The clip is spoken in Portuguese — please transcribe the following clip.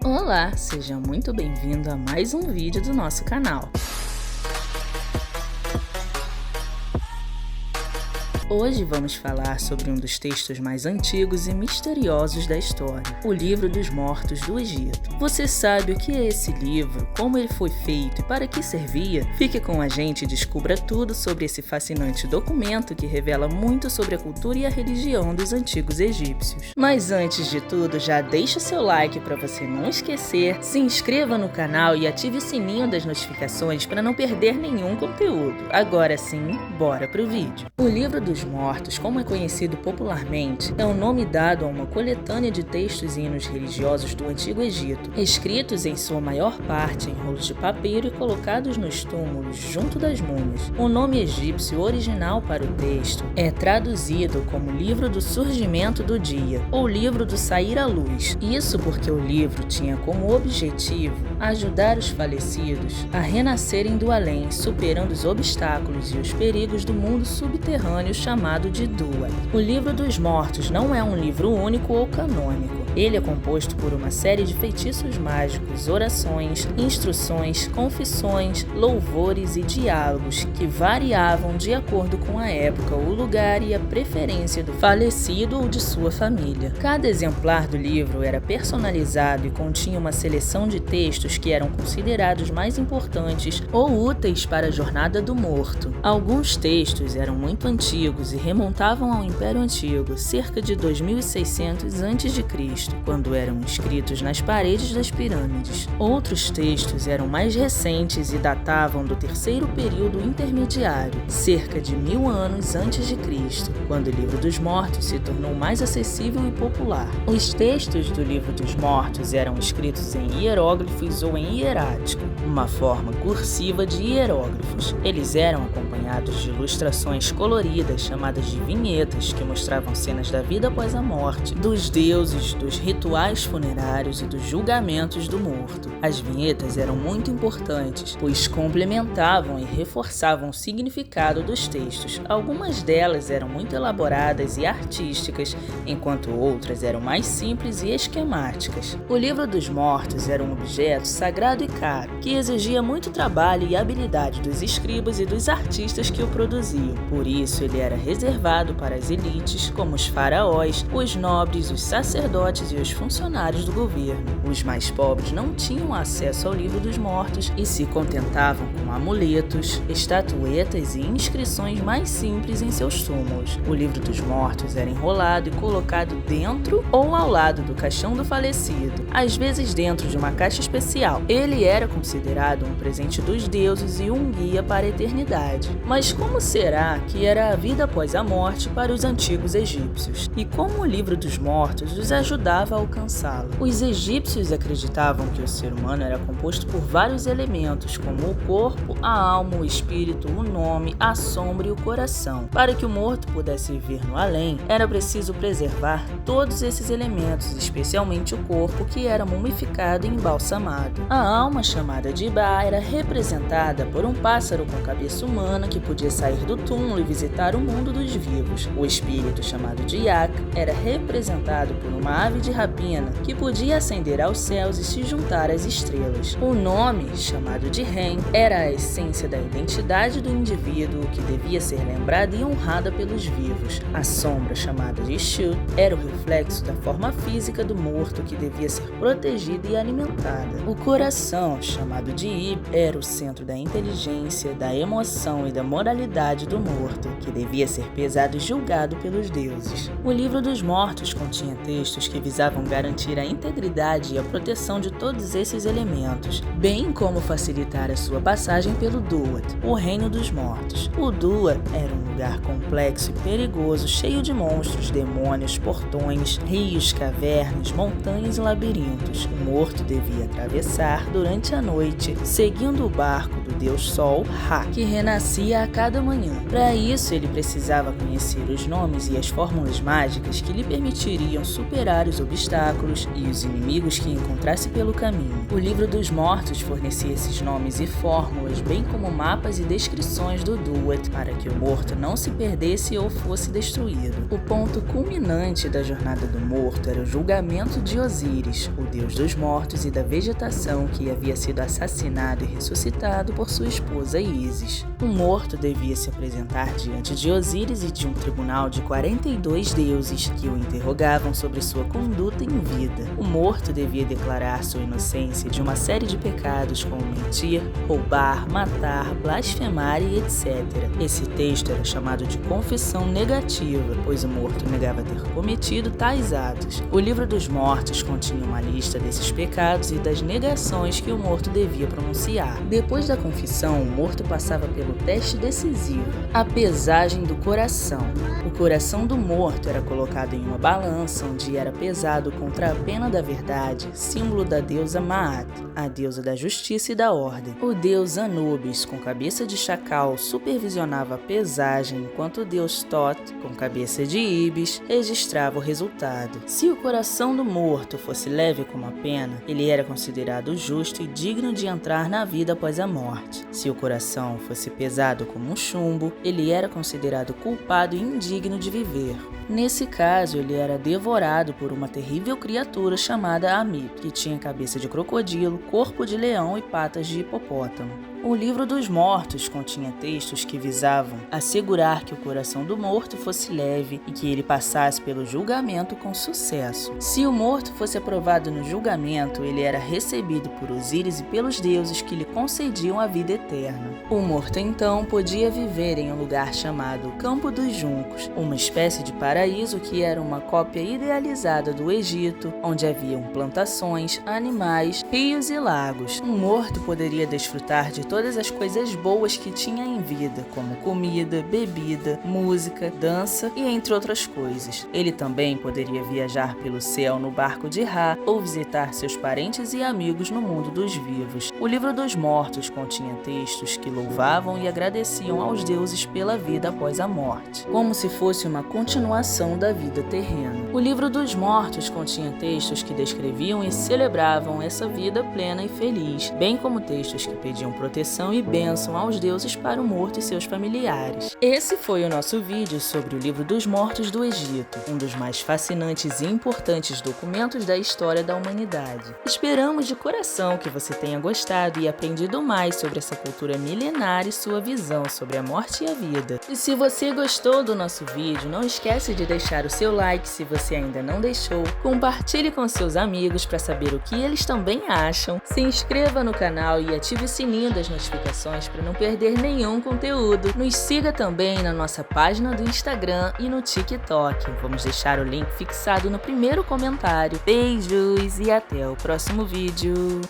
Olá, seja muito bem-vindo a mais um vídeo do nosso canal. Hoje vamos falar sobre um dos textos mais antigos e misteriosos da história, o Livro dos Mortos do Egito. Você sabe o que é esse livro, como ele foi feito e para que servia? Fique com a gente e descubra tudo sobre esse fascinante documento que revela muito sobre a cultura e a religião dos antigos egípcios. Mas antes de tudo, já deixa o seu like para você não esquecer, se inscreva no canal e ative o sininho das notificações para não perder nenhum conteúdo. Agora sim, bora pro vídeo. O Livro dos Mortos, como é conhecido popularmente, é o nome dado a uma coletânea de textos e hinos religiosos do Antigo Egito, escritos em sua maior parte em rolos de papiro e colocados nos túmulos junto das múmias. O nome egípcio original para o texto é traduzido como Livro do Surgimento do Dia, ou Livro do Sair à Luz. Isso porque o livro tinha como objetivo ajudar os falecidos a renascerem do além, superando os obstáculos e os perigos do mundo subterrâneo chamado de Duat. O Livro dos Mortos não é um livro único ou canônico. Ele é composto por uma série de feitiços mágicos, orações, instruções, confissões, louvores e diálogos que variavam de acordo com a época, o lugar e a preferência do falecido ou de sua família. Cada exemplar do livro era personalizado e continha uma seleção de textos que eram considerados mais importantes ou úteis para a jornada do morto. Alguns textos eram muito antigos e remontavam ao Império Antigo, cerca de 2600 a.C., quando eram escritos nas paredes das pirâmides. Outros textos eram mais recentes e datavam do terceiro período intermediário, cerca de 1000 anos antes de Cristo, quando o Livro dos Mortos se tornou mais acessível e popular. Os textos do Livro dos Mortos eram escritos em hieróglifos ou em hierático, uma forma cursiva de hieróglifos. Eles eram acompanhados de ilustrações coloridas chamadas de vinhetas, que mostravam cenas da vida após a morte, dos deuses, dos rituais funerários e dos julgamentos do morto. As vinhetas eram muito importantes, pois complementavam e reforçavam o significado dos textos. Algumas delas eram muito elaboradas e artísticas, enquanto outras eram mais simples e esquemáticas. O Livro dos Mortos era um objeto sagrado e caro, que exigia muito trabalho e habilidade dos escribas e dos artistas que o produziam. Por isso, ele era reservado para as elites, como os faraós, os nobres, os sacerdotes e os funcionários do governo. Os mais pobres não tinham acesso ao Livro dos Mortos e se contentavam com amuletos, estatuetas e inscrições mais simples em seus túmulos. O Livro dos Mortos era enrolado e colocado dentro ou ao lado do caixão do falecido, às vezes dentro de uma caixa especial. Ele era considerado um presente dos deuses e um guia para a eternidade. Mas como será que era a vida após a morte para os antigos egípcios? E como o Livro dos Mortos os ajudava a alcançá-lo? Os egípcios acreditavam que o ser humano era composto por vários elementos, como o corpo, a alma, o espírito, o nome, a sombra e o coração. Para que o morto pudesse viver no além, era preciso preservar todos esses elementos, especialmente o corpo, que era mumificado e embalsamado. A alma, chamada de Ba, era representada por um pássaro com cabeça humana que podia sair do túmulo e visitar o mundo dos vivos. O espírito, chamado de Yak, era representado por uma ave de rapina que podia ascender aos céus e se juntar às estrelas. O nome, chamado de Ren, era a essência da identidade do indivíduo que devia ser lembrada e honrada pelos vivos. A sombra, chamada de Shu, era o reflexo da forma física do morto que devia ser protegida e alimentada. O coração, chamado de Ib, era o centro da inteligência, da emoção e da moralidade do morto, que devia ser pesado e julgado pelos deuses. O Livro dos Mortos continha textos que visavam garantir a integridade e a proteção de todos esses elementos, bem como facilitar a sua passagem pelo Duat, o Reino dos Mortos. O Duat era um lugar complexo e perigoso, cheio de monstros, demônios, portões, rios, cavernas, montanhas e labirintos. O morto devia atravessar durante a noite, seguindo o barco do deus Sol, Ra, que renascia a cada manhã. Para isso, ele precisava conhecer os nomes e as fórmulas mágicas que lhe permitiriam superar os obstáculos e os inimigos que encontrasse pelo caminho. O Livro dos Mortos fornecia esses nomes e fórmulas, bem como mapas e descrições do Duat, para que o morto não se perdesse ou fosse destruído. O ponto culminante da jornada jornada do morto era o julgamento de Osíris, o deus dos mortos e da vegetação que havia sido assassinado e ressuscitado por sua esposa Ísis. O morto devia se apresentar diante de Osíris e de um tribunal de 42 deuses que o interrogavam sobre sua conduta em vida. O morto devia declarar sua inocência de uma série de pecados como mentir, roubar, matar, blasfemar e etc. Esse texto era chamado de confissão negativa, pois o morto negava ter cometido tais atos. O livro dos mortos continha uma lista desses pecados e das negações que o morto devia pronunciar. Depois da confissão, o morto passava pelo teste decisivo, a pesagem do coração. O coração do morto era colocado em uma balança onde era pesado contra a pena da verdade, símbolo da deusa Maat, a deusa da justiça e da ordem. O deus Anubis, com cabeça de chacal, supervisionava a pesagem, enquanto o deus Thoth, com cabeça de Ibis, registrava o resultado. Se o coração do morto fosse leve como a pena, ele era considerado justo e digno de entrar na vida após a morte. Se o coração fosse pesado como um chumbo, ele era considerado culpado e indigno de viver. Nesse caso, ele era devorado por uma terrível criatura chamada Amid, que tinha cabeça de crocodilo, corpo de leão e patas de hipopótamo. O livro dos mortos continha textos que visavam assegurar que o coração do morto fosse leve e que ele passasse pelo julgamento com sucesso. Se o morto fosse aprovado no julgamento, ele era recebido por Osíris e pelos deuses que lhe concediam a vida eterna. O morto então podia viver em um lugar chamado Campo dos Juncos, uma espécie de paraíso que era uma cópia idealizada do Egito, onde haviam plantações, animais, rios e lagos. Um morto poderia desfrutar de todas as coisas boas que tinha em vida, como comida, bebida, música, dança e entre outras coisas. Ele também poderia viajar pelo céu no barco de Ra ou visitar seus parentes e amigos no mundo dos vivos. O livro dos mortos continha textos que louvavam e agradeciam aos deuses pela vida após a morte, como se fosse uma continuação da vida terrena. O livro dos mortos continha textos que descreviam e celebravam essa vida plena e feliz, bem como textos que pediam proteção e bênção aos deuses para o morto e seus familiares. Esse foi o nosso vídeo sobre o livro dos mortos do Egito, um dos mais fascinantes e importantes documentos da história da humanidade. Esperamos de coração que você tenha gostado e aprendido mais sobre essa cultura milenar e sua visão sobre a morte e a vida. E se você gostou do nosso vídeo, não esquece de deixar o seu like se você ainda não deixou, compartilhe com seus amigos para saber o que eles também acham, se inscreva no canal e ative o sininho das notificações para não perder nenhum conteúdo. Nos siga também na nossa página do Instagram e no TikTok. Vamos deixar o link fixado no primeiro comentário. Beijos e até o próximo vídeo!